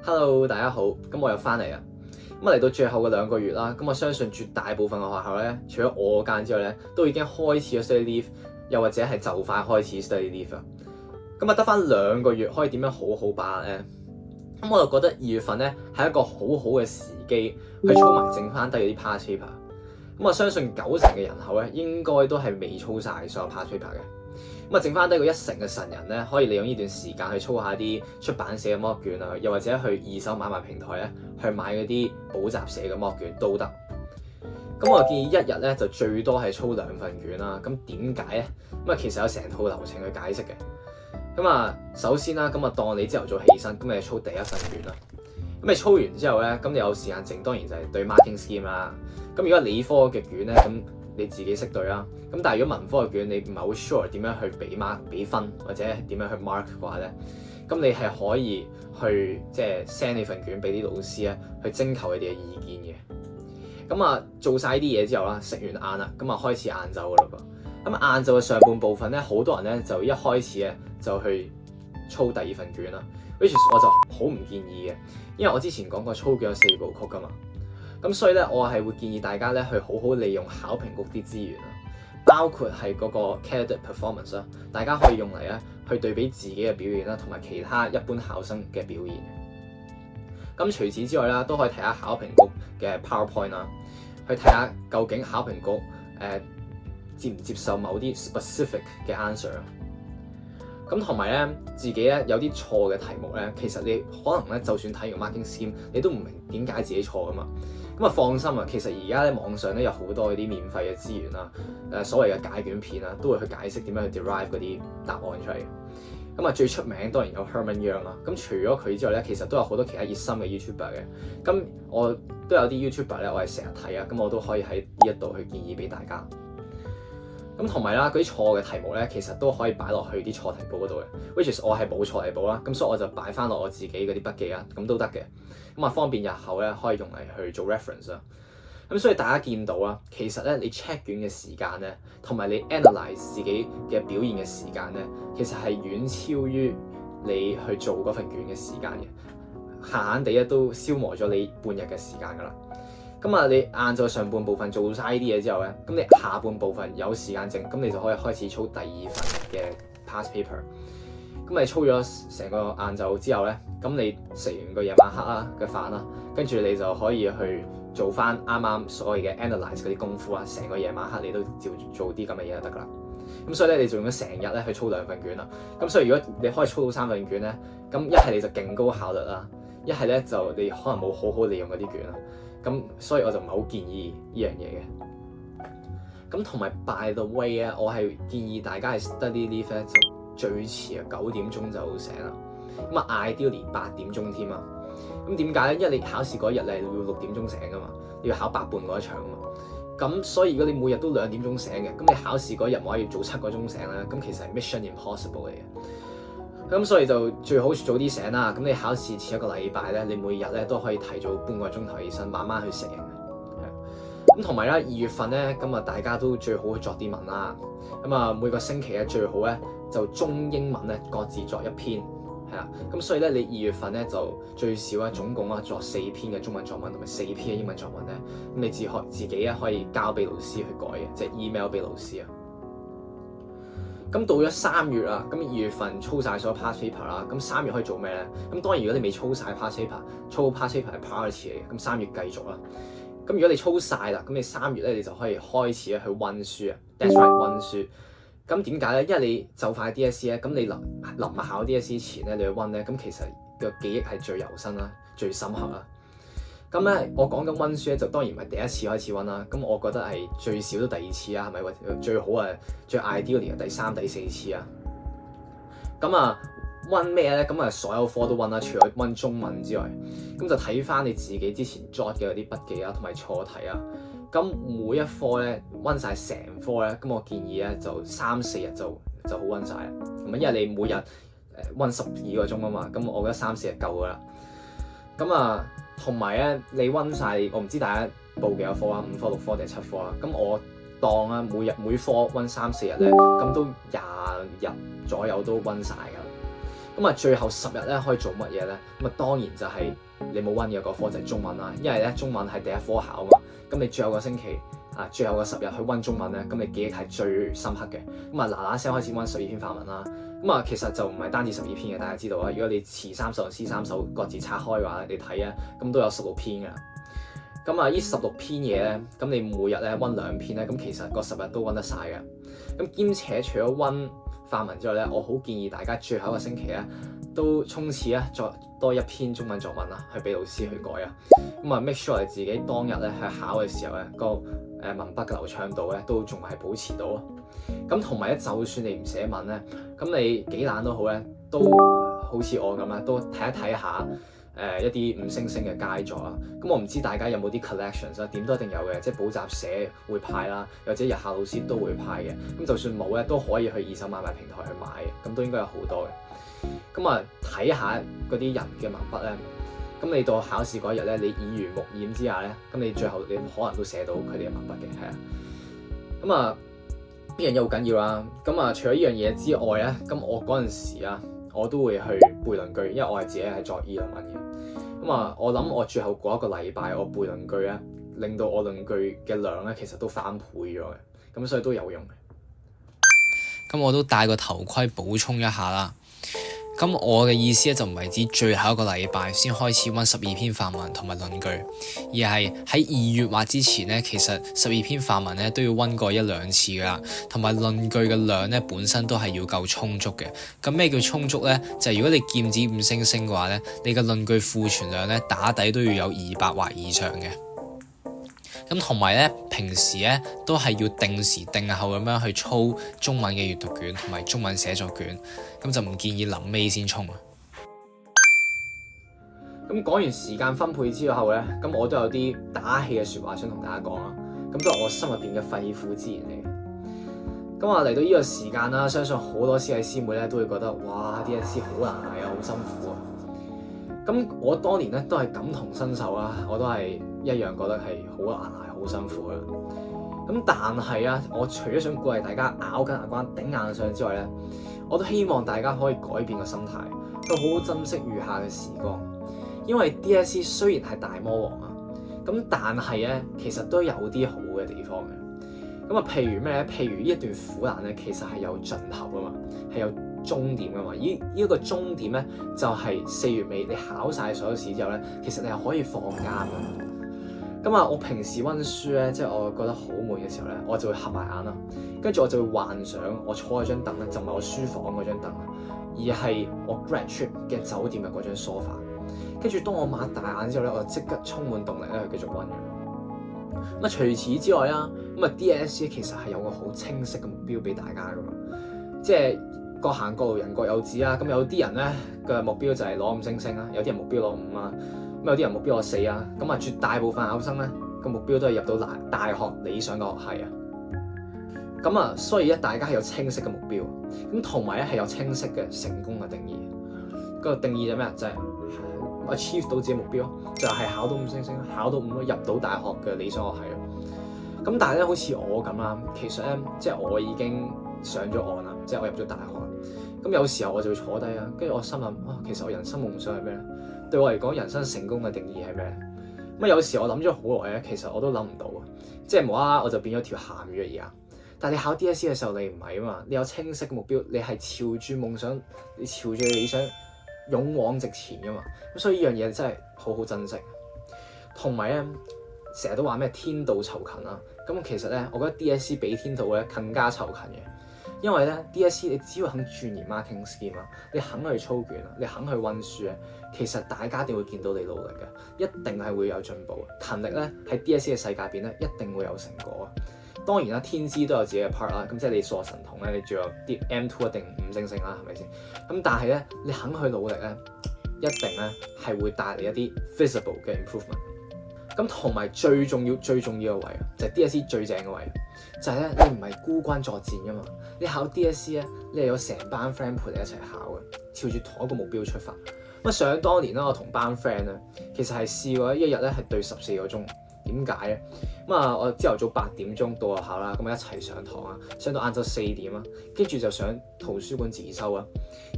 Hello， 大家好，咁我又翻嚟啦。咁嚟到最後嘅2個月啦，咁我相信絕大部分嘅學校咧，除咗我間之外咧，都已經開始咗 study leave， 又或者係就快開始 study leave 啦。咁啊，得翻2個月可以點樣好好把握咧？咁我就覺得2月份咧係一個好好嘅時機去操埋剩翻低嗰啲 past paper。咁我相信90%嘅人口咧，應該都係未操晒所有 past paper 嘅。咁啊，剩翻低個1成嘅神人咧，可以利用呢段時間去操下啲出版社嘅 mock 卷啊，又或者去二手買賣平台咧去買嗰啲補習社嘅 mock 卷都得。咁我建議一日咧就最多係操2份卷啦。咁點解咧？咁啊，其實有成套流程去解釋嘅。咁啊，首先啦，咁啊當你朝頭早起身，咁你操第1份卷啦。咁你操完之後咧，咁你有時間剩，當然就係對 marking scheme 啦。咁如果理科嘅卷咧，咁你自己識對啦。咁但係如果文科嘅卷你唔係好 sure 點樣去俾分或者點樣去 mark 嘅話咧，咁你係可以去即係 send 你份卷俾啲老師咧去徵求佢哋嘅意見嘅。咁啊做晒啲嘢之後啦，食完晏啦，咁啊開始晏晝噶啦噃。咁晏晝嘅上半部分咧，好多人咧就一開始咧就去操第2份卷啦。which is 我就好唔建議嘅，因為我之前講過操卷有4部曲噶嘛。咁所以咧，我係會建議大家咧去好好利用考評局啲資源啊，包括係嗰個 candidate performance 啦，大家可以用嚟咧去對比自己嘅表現啦，同埋其他一般考生嘅表現。咁除此之外啦，都可以睇下考評局嘅 PowerPoint 啦，去睇下究竟考評局接唔接受某啲 specific 嘅 answer。咁同埋咧，自己咧有啲錯嘅題目咧，其實你可能咧就算睇完 marking scheme， 你都唔明點解自己錯噶嘛。咁啊放心啊，其實而家咧網上咧有好多嗰啲免費嘅資源啦，所謂嘅解卷片啦，都會去解釋點樣去 derive 嗰啲答案出嚟。咁啊最出名當然有 Herman Yang 啦。咁除咗佢之外咧，其實都有好多其他熱心嘅 YouTuber 嘅。咁我都有啲 YouTuber 咧，我係成日睇啊，咁我都可以喺呢一度去建議俾大家。咁同埋啦，嗰啲錯嘅題目咧，其實都可以擺落去啲錯題簿嗰度嘅。which is 我係冇錯題簿啦，咁所以我就擺翻落我自己嗰啲筆記啦，咁都得嘅。咁啊方便日後咧可以用嚟去做 reference 啦。咁所以大家見到啦，其實咧你 check 卷嘅時間咧，同埋你 analyze 自己嘅表現嘅時間咧，其實係遠超於你去做嗰份卷嘅時間嘅，閒閒地咧都消磨咗你半日嘅時間噶啦。咁啊，你晏晝上半部分做晒呢啲嘢之後咧，咁你下半部分有時間剩，咁你就可以開始操第2份嘅 past paper。咁你操咗成個晏晝之後咧，咁你食完個夜晚黑啦嘅飯啦，跟住你就可以去做翻啱啱所謂嘅 analyze 嗰啲功夫啦。成個夜晚黑你都照做啲咁嘅嘢就得噶啦。咁所以咧，你就用咗成日咧去操2份卷啦。咁所以如果你可以操到3份卷咧，咁一係你就勁高效率啦，一係咧就你可能冇好好利用嗰啲卷啦。咁所以我就唔係好建議呢樣嘢嘅。咁同埋 by the way 咧，我係建議大家係 study leave 咧就最遲9點鐘就醒啦。咁啊 ideally 8點鐘添啊。咁點解咧？因為你考試嗰日你要6點鐘醒噶嘛，你要考8半嗰一場啊嘛。咁所以如果你每日都2點鐘醒嘅，咁你考試嗰日可以早7個鐘醒咧，咁其實係 mission impossible 嚟嘅。咁所以就最好早啲醒啦。咁你考試前1個禮拜咧，你每日咧都可以提早半個鐘頭起身，慢慢去適應嘅。咁同埋咧2月份咧，咁啊大家都最好去作啲文啦。咁啊每個星期咧最好咧就中英文咧各自作1篇，係啦。咁所以咧你2月份咧就最少啊總共啊作4篇嘅中文作文同埋4篇嘅英文作文咧，咁你自己咧可以交俾老師去改嘅，即係 email 俾老師啊。咁到咗3月啦，咁2月份操晒所有 past paper 啦，咁3月可以做咩咧？咁當然如果你未操晒 past paper，操 past paper 係 priority 嚟嘅，咁3月繼續啦。咁如果你操晒啦，咁你3月咧你就可以開始咧去溫書啊。That's right， 溫書。咁點解咧？因為你就快 DSE 咧，咁你臨考 DSE 前咧你去溫咧，咁其實個記憶係最猶新啦，最深刻啦。咁咧，我講緊溫書咧，就當然唔係第1次開始溫啦。咁我覺得係最少都第2次啊，係咪？或者最好啊，最 ideally 第3、第4次啊。咁啊，溫咩咧？咁啊，所有科都溫啦，除咗溫中文之外，咁就睇翻你自己之前 jot 嘅嗰啲筆記啊，同埋錯題啊。咁每一科咧溫晒成科咧，咁我建議咧就3、4日就好溫晒啦。咁因為你每日溫12個鐘啊嘛，咁我覺得3、4日夠噶啦。咁啊〜同埋咧，你溫晒，我唔知大家報幾多科啦，5科、6科定係7科啦。咁我當啊，每科溫3、4日咧，咁都20日左右都溫晒㗎。咁啊，最後10日咧可以做乜嘢咧？咁啊，當然就係你冇温嘅嗰科就係中文啦，因為咧中文係第一科考啊嘛。咁你最後個星期啊，最後個10日去温中文咧，咁你記憶係最深刻嘅。咁啊，嗱嗱聲開始温12篇範文啦。咁啊，其實就唔係單止12篇嘅，大家知道啊。如果你詞3首、詩3首各自拆開嘅話，你睇啊，咁都有16篇㗎。咁啊，呢16篇嘢咧，咁你每日咧温2篇咧，咁其實個10日都温得晒嘅。咁兼且除咗温範文之外咧，我好建議大家最後一個星期咧都衝刺啊，再多1篇中文作文啦，去俾老師去改啊。咁啊 make sure 你自己當日咧去考嘅時候咧，個文筆嘅流暢度咧都仲係保持到啊。咁同埋咧，就算你唔寫文咧，咁你幾懶都好咧，都好似我咁啦，都睇一睇下一啲5星星嘅佳作啊。咁我唔知大家有冇啲 collections 啊？點都一定有嘅，即係補習社會派啦，或者日校老師都會派嘅。咁就算冇咧，都可以去二手買賣平台去買嘅，咁都應該有好多嘅。咁啊，睇下嗰啲人嘅文筆咧，咁你到考試嗰日咧，你耳濡目染之下咧，咁你最後你可能都寫到佢哋嘅文筆嘅，係啊。咁啊，呢樣嘢好緊要啦。咁啊，除咗呢樣嘢之外咧，咁我嗰陣時啊，我都會去背論據，因為我係自己係作議論文嘅。咁啊，我諗我最後嗰1個禮拜，我背論據咧，令到我論據嘅量咧，其實都翻倍咗嘅。咁所以都有用嘅。咁我都戴個頭盔補充一下啦。咁我嘅意思咧就唔係指最後1個禮拜先開始温12篇範文同埋論據，而係喺2月或之前咧，其實12篇範文咧都要温過1-2次噶啦，同埋論據嘅量咧本身都係要夠充足嘅。咁咩叫充足咧？就係如果你劍指5星星嘅話咧，你嘅論據庫存量咧打底都要有200或以上嘅。咁同埋咧，平時咧都係要定時定候咁樣去操中文嘅閱讀卷同埋中文寫作卷，咁就唔建議臨尾先衝啊。咁講完時間分配之後咧，咁我都有啲打氣嘅説話想同大家講啊。咁都係我心入邊嘅肺腑之言嚟嘅。咁啊嚟到呢個時間啦，相信好多師弟師妹咧都會覺得哇，DSE 好難捱啊，好辛苦啊。咁我當年咧都係感同身受啦，我都係一樣覺得係好難捱、好辛苦啦。咁但係啊，我除咗想鼓勵大家咬緊牙關頂硬上之外咧，我都希望大家可以改變個心態，都好好珍惜餘下嘅時光。因為 DSE 雖然係大魔王啊，咁但係咧其實都有啲好嘅地方嘅。咁啊，譬如咩咧？譬如呢一段苦難咧，其實係有盡頭噶嘛，係有終點噶嘛。呢一個終點咧，就係4月尾你考晒所有試之後咧，其實你係可以放假嘅。咁啊，我平時溫書咧，即係我覺得好悶嘅時候咧，我就會合埋眼啦，跟住我就會幻想我坐喺張凳咧，就唔係我書房嗰張凳啦，而係我 grad trip 嘅酒店嘅嗰張 sofa。跟住當我擘大眼之後咧，我就即刻充滿動力咧去繼續溫嘅。咁啊，除此之外啦，咁啊 DSE 其實係有個好清晰嘅目標俾大家噶嘛，即係各行各路人各有志啦。咁有啲人咧嘅目標就係攞5星星啦，有啲人目標攞5啊，咁有啲人目標攞4啊。咁啊，絕大部分考生咧個目標都係入到大學理想嘅學系啊。咁啊，所以咧大家係有清晰嘅目標，咁同埋咧係有清晰嘅成功嘅定義。個定義就咩啊？就係 achieve 到自己目標，就係考到5星星，考到5入到大學嘅理想學系咯。咁但係咧，好似我咁啦，其實咧，即係我已經上咗岸啦，即係我入咗大學。咁有時候我就會坐低啊，跟住我心諗啊，其實我人生夢想係咩咧？對我嚟講，人生成功嘅定義係咩咧？咁有時我諗咗好耐咧，其實我都諗唔到啊！即係無啦啦我就變咗條鹹魚啊而家。但係你考 DSE 嘅時候，你唔係啊嘛，你有清晰嘅目標，你係朝住夢想，你朝住理想勇往直前噶嘛。咁所以呢樣嘢真係好好珍惜。同埋咧，成日都話咩天道酬勤啦。咁其實咧，我覺得 DSE 比天道咧更加酬勤嘅，因為咧 DSE 你只要肯鑽研 marking scheme 啊，你肯去操卷啊，你肯去溫書咧，其實大家一定會見到你努力嘅，一定係會有進步。勤力咧喺 DSE 嘅世界入邊咧，一定會有成果。當然啦，天資都有自己嘅 part 啦，咁即係你數學神童咧，你仲有啲 M2 一定5星星啦，係咪先？咁但係咧，你肯去努力咧，一定咧係會帶嚟一啲 visible 嘅 improvement。咁同埋最重要嘅位啊，就係 DSE 最正嘅位，就係咧你唔係孤軍作戰噶嘛，你考 DSE 咧，你係有成班 friend 陪你一齊考嘅，朝住同一個目標出發。咁想當年啦，我同班 friend 咧，其實係試過一日咧係對14個鐘，點解咧？咁啊，我朝頭早8點鐘到學校啦，咁啊一齊上堂啊，上到晏晝4點啊，跟住就上圖書館自修啊，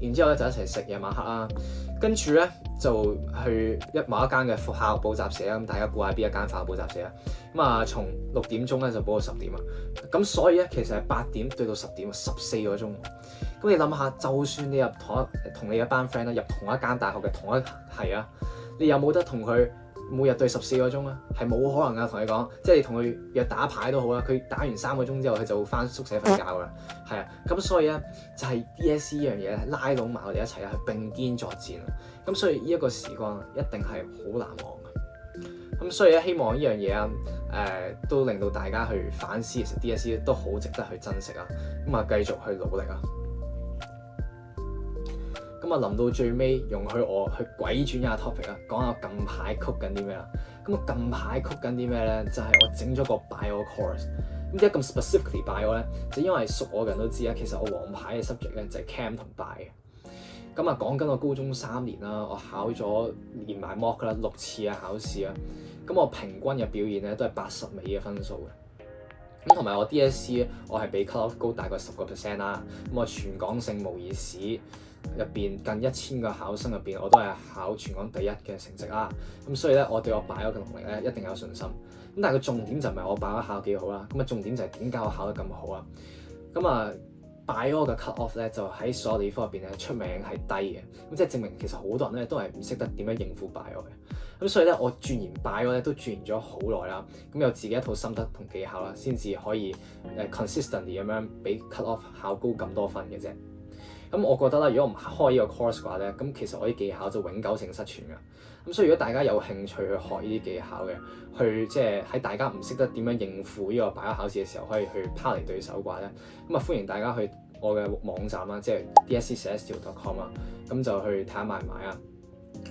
然之後咧就一齊食夜晚黑啦，跟住咧就去某一間嘅副校補習社啊，咁大家估下邊一間副校補習社啊？咁啊，從6點鐘咧就補到10點啊，咁所以咧其實係8點對到10點14個鐘。咁你諗下，就算你入同你一班 friend 咧入同一間大學嘅同一系啊，你有冇得同佢每日對14個鐘啊？係冇可能噶，同你講，即係你同佢約打牌都好啦，佢打完3個鐘之後，佢就會翻宿舍瞓覺噶啦，係啊，咁所以咧就係 DSE 呢樣嘢拉攏埋我哋一齊去並肩作戰啊，咁所以呢一個時光一定係好難忘嘅，咁所以咧希望呢樣嘢啊，都令到大家去反思，其實 DSE 都好值得去珍惜啊，咁啊繼續去努力啊。咁啊，臨到最尾，容許我去鬼轉一下 topic 啊，講下近排曲緊啲咩啦。咁啊，近排曲緊啲咩咧？就係我整咗個 bio course。咁點解咁 specifically bio 咧？就因為熟我嘅人都知啦，其實我王牌嘅 subject 咧就係 cam 同 bio 嘅。咁啊，講緊我高中3年啦，我考咗連埋 mock 啦6次嘅考試啊。咁我平均嘅表現咧都係80尾嘅分數嘅。咁同埋我 DSE 咧，我係比 cut off 高大概10% 啦。咁我全港性模擬試入邊近1000個考生入邊，我都係考全港第一嘅成績啦。咁所以咧，我對我 bio 嘅能力咧一定有信心。咁但係個重點就唔係我 bio 考幾好啦。咁啊，重點就係點解我考得咁好啊？咁啊，bio 嘅 cut off 咧就喺所有理科入邊咧出名係低嘅。咁即係證明其實好多人咧都係唔識得點樣應付 bio 嘅。咁所以咧，我鑽研 bio 咧都鑽研咗好耐啦。咁有自己一套心得同技巧啦，先至可以consistently 咁樣俾 cut off 考高咁多分嘅啫。咁我覺得啦，如果我唔開呢個 course 嘅話咧，咁其實我啲技巧就永久性失傳㗎。咁所以如果大家有興趣去學呢啲技巧嘅，去即係喺大家唔識得點樣應付呢個 bio 考試嘅時候，可以去拋離對手嘅話咧，咁啊歡迎大家去我嘅網站啦，即係 dsccelestial.com 啊，咁就去睇下買唔買啊。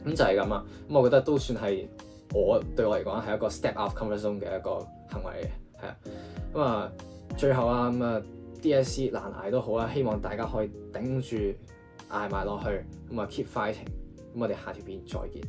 咁就係咁啊。咁我覺得都算係對我嚟講係一個 step out comfort zone 嘅一個行為嚟嘅，係啊。咁啊，最後啊，咁啊。DSE 難捱都好啦，希望大家可以頂住捱埋落去，咁啊 keep fighting，咁我哋下條片再見。